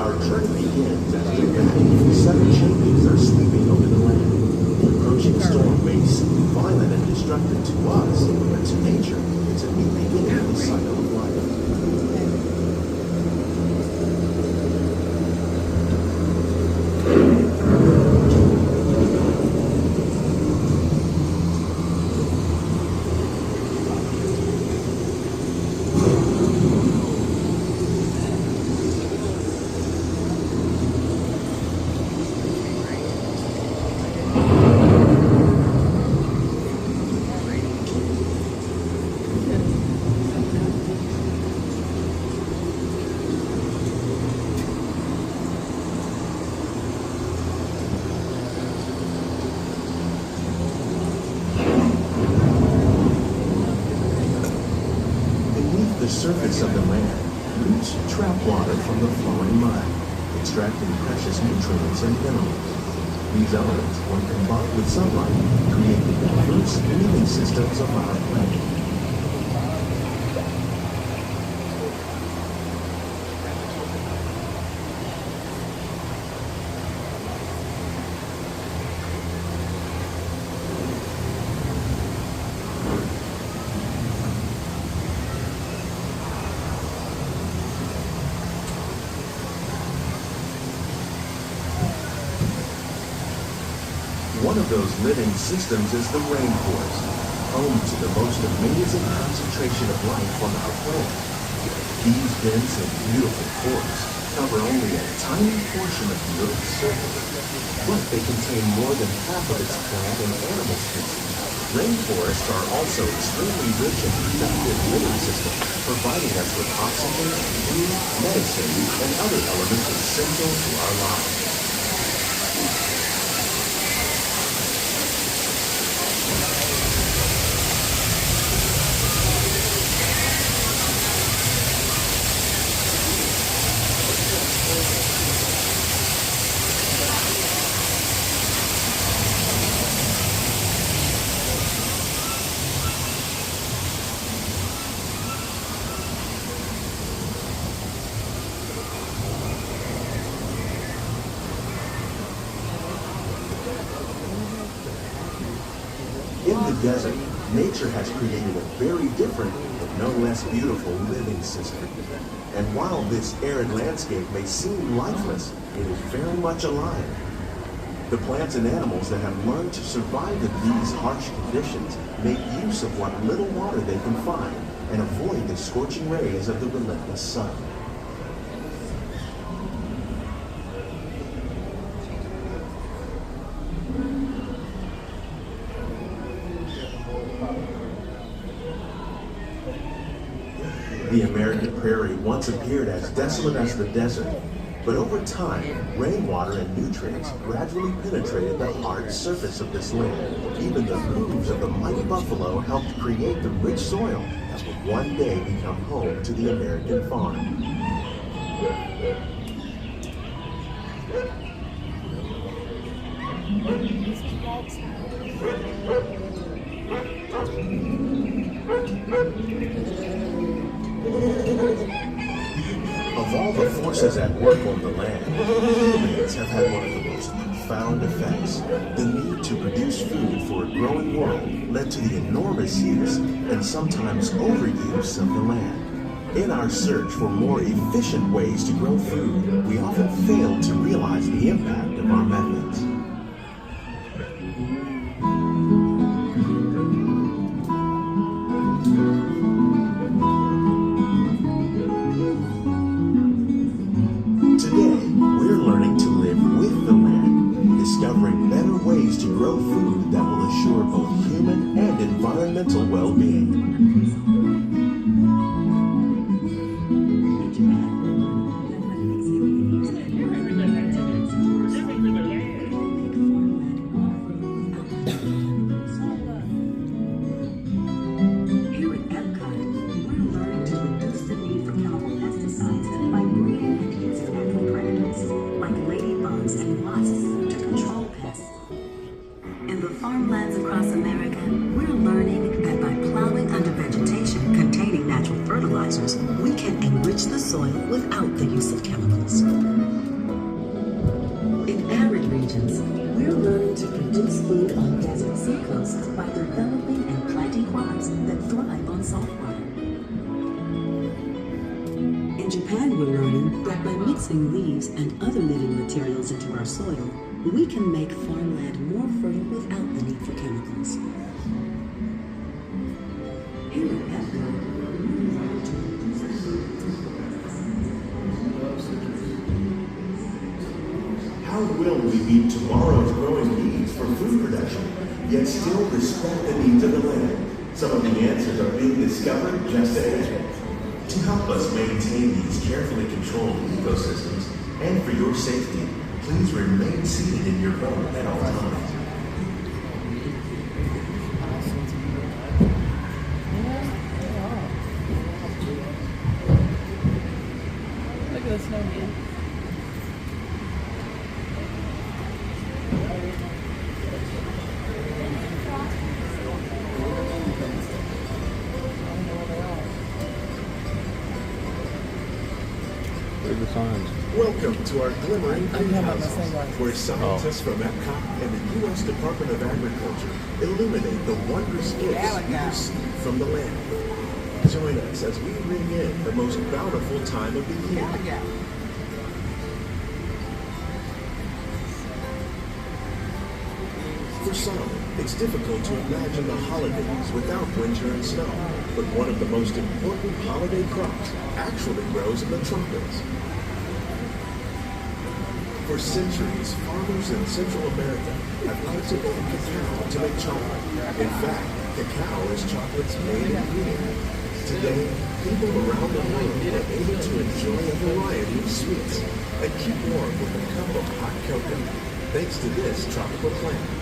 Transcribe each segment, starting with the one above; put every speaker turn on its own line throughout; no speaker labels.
Our journey begins as dramatic seven changes are sweeping over the land. The approaching storm may seem violent and destructive to us, but to nature, it's a new beginning of the cycle of life. The surface of the land, roots trap water from the flowing mud, extracting precious nutrients and minerals. These elements, when combined with sunlight, create the diverse living systems of our planet. One of those living systems is the rainforest, home to the most amazing concentration of life on our planet. These dense and beautiful forests cover only a tiny portion of the Earth's surface, but they contain more than half of its plant and animal species. Rainforests are also extremely rich and productive living systems, providing us with oxygen, food, medicine, and other elements essential to our lives. In the desert, nature has created a very different, but no less beautiful living system. And while this arid landscape may seem lifeless, it is very much alive. The plants and animals that have learned to survive in these harsh conditions make use of what little water they can find and avoid the scorching rays of the relentless sun. The American prairie once appeared as desolate as the desert, but over time, rainwater and nutrients gradually penetrated the hard surface of this land. Even the hooves of the mighty buffalo helped create the rich soil that would one day become home to the American farm. Of all the forces at work on the land, humans have had one of the most profound effects. The need to produce food for a growing world led to the enormous use and sometimes overuse of the land. In our search for more efficient ways to grow food, we often fail to realize the impact of our methods. Discovering better ways to grow food that will assure both human and environmental well-being.
Here at Epcot, we're learning to reduce the need for chemical pesticides by breeding against natural predators like ladybugs and wasps to control pests. In the farmlands across America, we're learning that by plowing under vegetation containing natural fertilizers, we can enrich the soil without the use of chemicals. regions, we're learning to produce food on desert seacoasts by developing and planting crops that thrive on saltwater. In Japan, we're learning that by mixing leaves and other living materials into our soil, we can make farmland more fertile without the need for chemicals. Here at Epcot, we're learning to reduce
How will we meet tomorrow's growing needs for food production, yet still respect the needs of the land? Some of the answers are being discovered just ahead. To help us maintain these carefully controlled ecosystems, and for your safety, please remain seated in your boat at all times.
Look at the snowman.
Welcome to our glimmering greenhouses, where scientists
Oh.
from Epcot and the U.S. Department of Agriculture illuminate the wondrous gifts we receive from the land. Join us as we ring in the most bountiful time of the year. For some, it's difficult to imagine the holidays without winter and snow, but one of the most important holiday crops actually grows in the tropics. For centuries, farmers in Central America have cultivated cacao to make chocolate. In fact, cacao is chocolate's main ingredient. Today, people around the world are able to enjoy a variety of sweets and keep warm with a cup of hot cocoa, thanks to this tropical plant.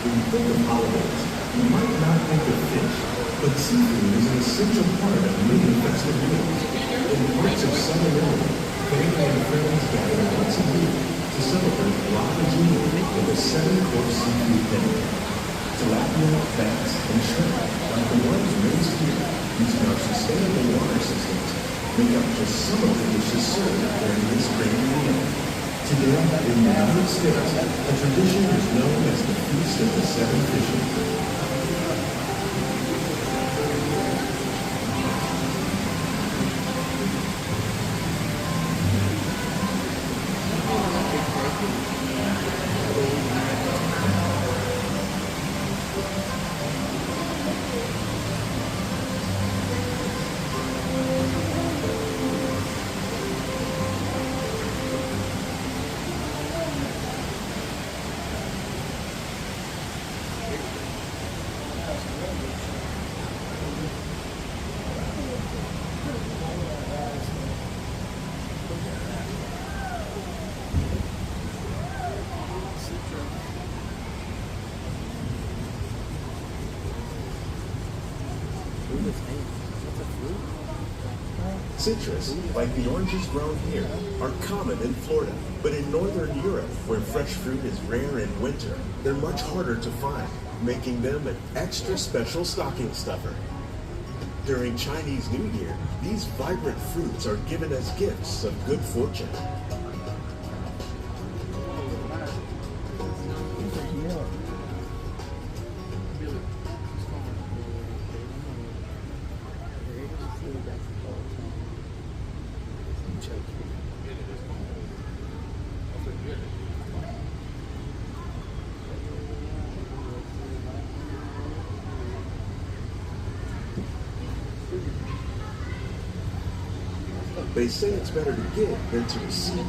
When you think of holidays, you might not think of fish, but seafood is an essential part of many festive meals. In parts of southern Italy, family and friends gather once a year to celebrate La Regina with a 7-course seafood dinner. Tilapia, bass, and shrimp, like the ones raised here using our sustainable water systems, make up just some of the dishes served during this great meal. Today, in the United States, a tradition is known as the Feast of the Seven Fishes. Citrus, like the oranges grown here, are common in Florida, but in northern Europe, where fresh fruit is rare in winter, they're much harder to find, making them an extra special stocking stuffer. During Chinese New Year, these vibrant fruits are given as gifts of good fortune. They say it's better to give than to receive.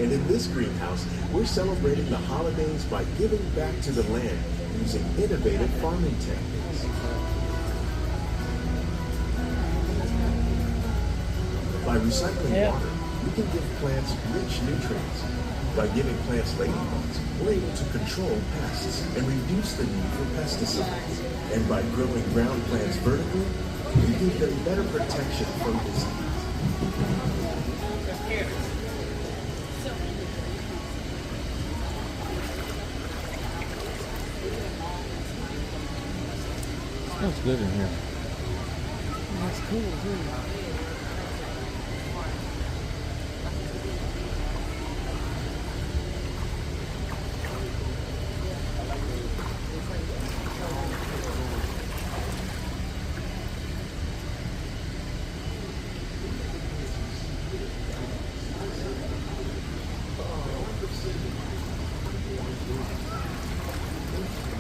And in this greenhouse, we're celebrating the holidays by giving back to the land using innovative farming techniques. By recycling water, we can give plants rich nutrients. By giving plants ladybugs, we're able to control pests and reduce the need for pesticides. And by growing ground plants vertically, we give them better protection from disease.
Smells good in here.
That's cool too.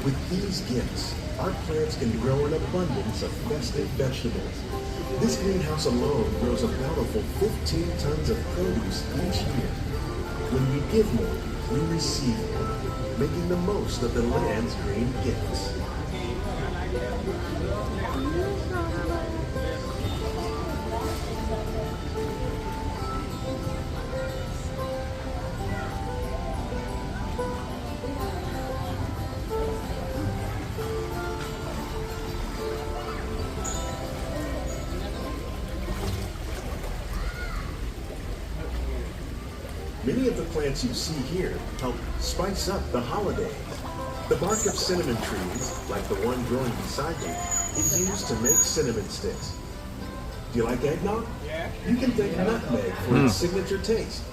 With these gifts, our plants can grow an abundance of festive vegetables. This greenhouse alone grows a bountiful 15 tons of produce each year. When we give more, we receive more, making the most of the land's green gifts. Many of the plants you see here help spice up the holidays. The bark of cinnamon trees, like the one growing beside me, is used to make cinnamon sticks. Do you like eggnog? You can thank nutmeg for its signature taste.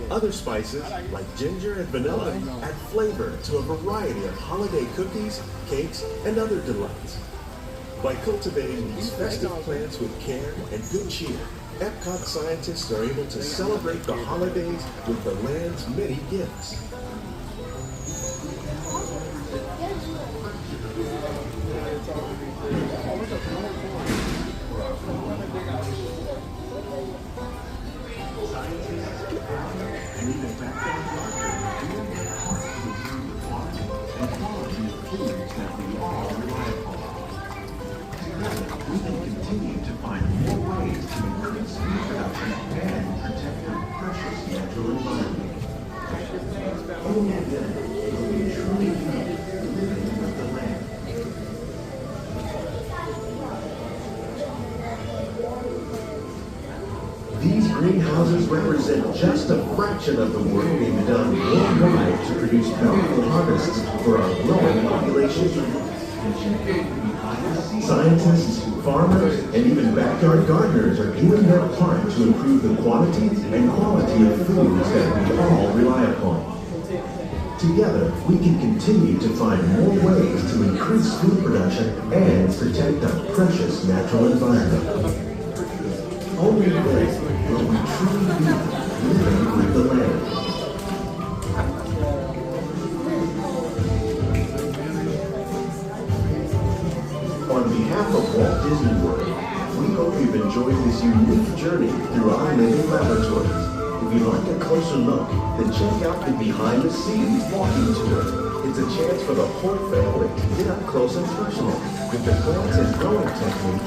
Other spices, like ginger and vanilla, add flavor to a variety of holiday cookies, cakes, and other delights. By cultivating these festive plants with care and good cheer, Epcot scientists are able to celebrate the holidays with the land's many gifts. And even backyard gardeners doing their part to improve the quantity and quality of foods that we all rely upon. Together, we can continue to find more ways to increase food production and protect our precious natural environment. Only then will we truly be living with the land. These greenhouses represent just a fraction of the work being done worldwide to produce bountiful harvests for our growing population. Scientists, farmers, and even backyard gardeners are doing their part to improve the quantity and quality of foods that we all rely upon. Together, we can continue to find more ways to increase food production and protect our precious natural environment. Only then will we truly be living with the land. On behalf of Walt Disney World, we hope you've enjoyed this unique journey through our living laboratories. If you'd like a closer look, then check out the behind-the-scenes walking tour. It's a chance for the whole family to get up close and personal with the plants and growing techniques